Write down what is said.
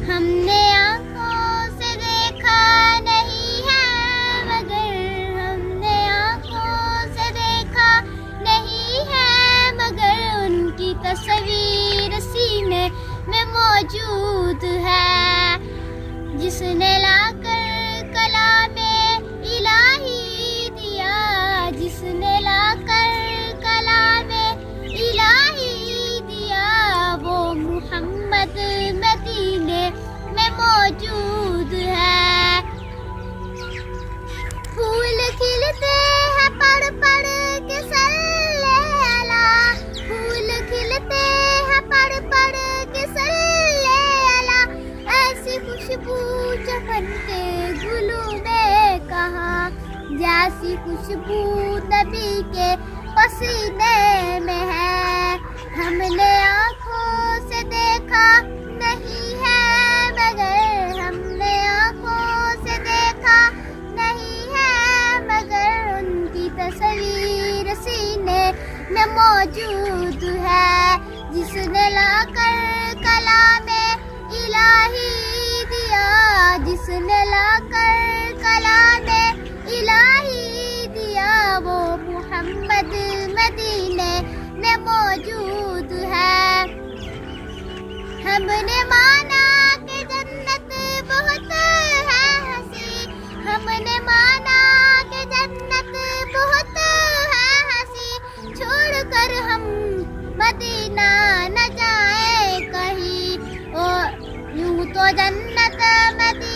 ہم نے آنکھوں سے دیکھا نہیں ہے مگر ہم نے آنکھوں سے دیکھا نہیں ہے مگر ان کی تصویر سینے میں موجود ہے، جس نے لا کر کلام الہی دیا، جس نے لا کر کلام الہی دیا، وہ محمد مدینے میں موجود ہے۔ پھول کھلتے ہیں پڑھ پڑھ کے صلی علی، پھول کھلتے ہیں پڑھ پڑھ کے صلی علی، ایسی خوشبو چمن کے گلوں میں کہاں، جیسی خوشبو نبی کے پسینے میں ہے۔ ہم نے آنکھوں سے دیکھا نہیں ہے مگر ہم نے آنکھوں سے دیکھا نہیں ہے مگر ان کی تصویر سینے میں موجود ہے، جس نے لا کر کلام الہی دیا، جس نے لا کر کلام الہی دیا، وہ محمد مدینے میں موجود ہے۔ ہم نے مانا کہ جنت بہت ہے ہنسی، ہم نے مانا کہ جنت بہت ہے ہنسی، چھوڑ کر ہم مدینہ نہ جائیں کہیں، او یوں تو جنت مدینہ